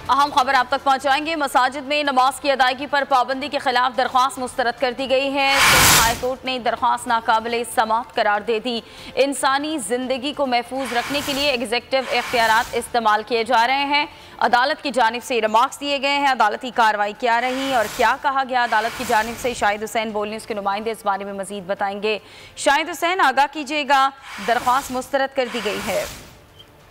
अहम खबर आप तक पहुंचाएंगे। मसाजिद में नमाज की अदायगी पर पाबंदी के खिलाफ दरख्वास्त मुस्तरद कर दी गई है। हाई कोर्ट ने दरख्वास्त नाकाबिले समात करार दे दी। इंसानी जिंदगी को महफूज रखने के लिए एग्जीक्यूटिव इख्तियारात इस्तेमाल किए जा रहे हैं। अदालत की जानिब से रिमार्क्स दिए गए हैं। अदालती कार्रवाई क्या रही और क्या कहा गया अदालत की जानिब से, शाहिद हुसैन बोल न्यूज़ के नुमाइंदे इस बारे में मजीद बताएंगे। शाहिद हुसैन, आगाह कीजिएगा, दरख्वास्त मुस्तरद कर दी गई है।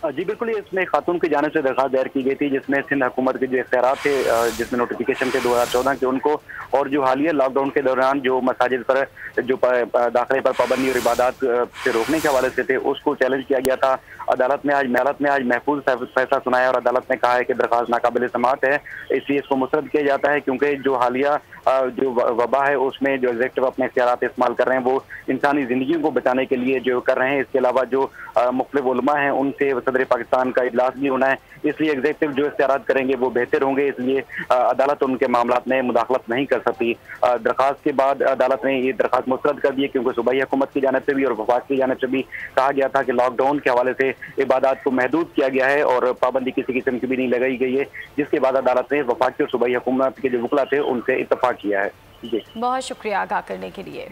जी बिल्कुल, इसमें खातून की जानिब से दरख्वास्त दायर की गई थी जिसमें सिंध हुकूमत के जो इख्तियारात थे, जिसमें नोटिफिकेशन थे 2014 के, उनको और जो हालिया लॉकडाउन के दौरान जो मसाजिद पर जो दाखिले पर पाबंदी और इबादत से रोकने के हवाले से थे, उसको चैलेंज किया गया था। अदालत ने आज महफूज फैसला सुनाया और अदालत ने कहा है कि दरख्वास्त नाकाबिले समात है, इसलिए इसको मुस्तरद किया जाता है क्योंकि जो हालिया जो वबा है उसमें जो एग्जीक्यूटिव अपने इख्तियारात इस्तेमाल कर रहे हैं वो इंसानी जिंदगी को बचाने के लिए जो कर रहे हैं। इसके अलावा जो मुख्तलिफ उलमा हैं उनसे सदर पाकिस्तान का इजलास भी होना है, इसलिए एग्जीक्यूटिव जो इख्तियारात करेंगे वो बेहतर होंगे, इसलिए अदालत उनके मामलात में मुदाखलत नहीं कर सकती। दरख्वास्त के बाद अदालत ने ये दरख्वास्त मुस्तरद कर दी क्योंकि सूबाई हुकूमत की जानिब से भी और वफाक की जानिब से भी कहा गया था कि लॉकडाउन के हवाले से इबादत को महदूद किया गया है और पाबंदी किसी किस्म की भी नहीं लगाई गई है, जिसके बाद अदालत ने वफाकी और सूबाई हुकूमत के जो वकला थे उनसे इत्तफाक किया है। जी, बहुत शुक्रिया आगाह करने के लिए।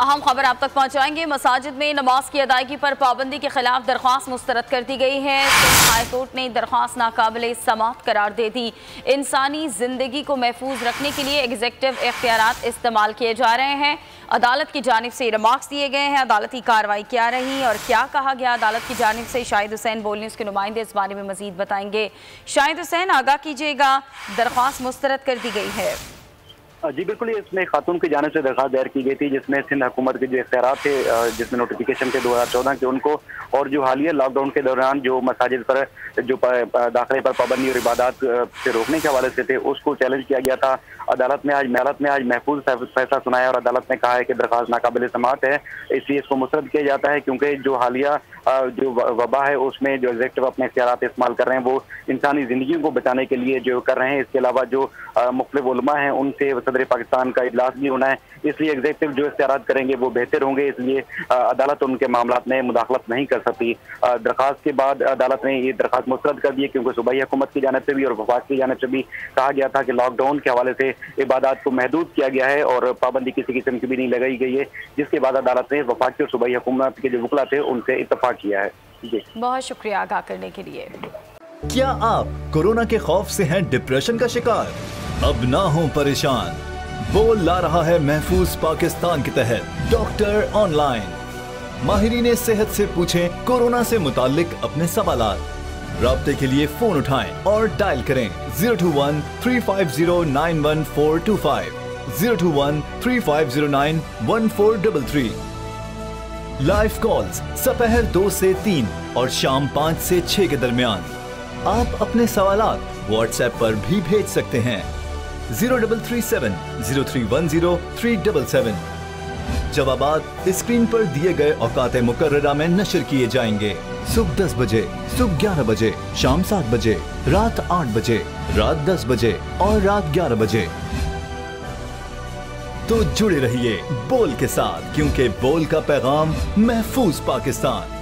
अहम खबर आप तक पहुंचाएंगे। मसाजिद में नमाज की अदायगी पर पाबंदी के खिलाफ दरख्वास्त मुस्तरद कर दी गई है। हाई कोर्ट ने दरख्वास्त नाकाबिले समात करार दे दी। इंसानी जिंदगी को महफूज रखने के लिए एग्जीक्यूटिव इख्तियारात इस्तेमाल किए जा रहे हैं। अदालत की जानिब से रिमार्क्स दिए गए हैं। अदालती कार्रवाई क्या रही और क्या कहा गया अदालत की जानिब से, शाहिद हुसैन बोल न्यूज़ के नुमाइंदे इस बारे में मजीद बताएंगे। शाहिद हुसैन, आगाह कीजिएगा, दरख्वास्त मुस्तरद कर दी गई है। जी बिल्कुल, इसमें खातून की जानिब से दरख्वास्त दायर की गई थी जिसमें सिंध हुकूमत के जो इख्तियारात थे, जिसमें नोटिफिकेशन थे 2014 के, उनको और जो हालिया लॉकडाउन के दौरान जो मसाजिद पर जो दाखिले पर पाबंदी और इबादत से रोकने के हवाले से थे, उसको चैलेंज किया गया था। अदालत ने आज महफूज फैसला सुनाया और अदालत ने कहा है कि दरख्वास्त नाकाबिले समात है, इसलिए इसको मुस्तरद किया जाता है क्योंकि जो हालिया जो वबा है उसमें जो एग्जीक्यूटिव अपने इख्तियारात इस्तेमाल कर रहे हैं वो इंसानी जिंदगी को बचाने के लिए जो कर रहे हैं। इसके अलावा जो मुख्तलिफ उलमा हैं उनसे सदर पाकिस्तान का इजलास भी होना है, इसलिए एग्जीक्यूटिव जो इख्तियारात करेंगे वो बेहतर होंगे, इसलिए अदालत उनके मामलात में मुदाखलत नहीं कर सकती। दरख्वास्त के बाद अदालत ने ये दरख्वास्त मुस्तरद कर दी क्योंकि सूबाई हुकूमत की जानिब से भी और वफाक की जानिब से भी कहा गया था कि लॉकडाउन के हवाले से इबादत को महदूद किया गया है और पाबंदी किसी किस्म की भी नहीं लगाई गई है, जिसके बाद अदालत ने वफाकी और सूबाई हुकूमत के जो वकला थे उनसे इत्तफाक किया है। जी, बहुत शुक्रिया आगाह करने के लिए। क्या आप कोरोना के खौफ से हैं डिप्रेशन का शिकार? अब ना हो परेशान, बोल ला रहा है महफूज पाकिस्तान के तहत डॉक्टर ऑनलाइन। माहिरीन सेहत से पूछें कोरोना से मुताल्लिक अपने सवालात। राब्ते के लिए फोन उठाएं और डायल करें 021 350 91425, 021 3509 1433। लाइव कॉल्स दोपहर 2 से 3 और शाम 5 से 6 के दरमियान। आप अपने सवालात व्हाट्सएप पर भी भेज सकते हैं 0337 0310 377। जवाबात स्क्रीन पर दिए गए औकात मुकर्ररा में नशर किए जाएंगे। सुबह 10 बजे, सुबह 11 बजे, शाम 7 बजे, रात 8 बजे, रात 10 बजे और रात 11 बजे। तो जुड़े रहिए बोल के साथ, क्योंकि बोल का पैगाम महफूज पाकिस्तान।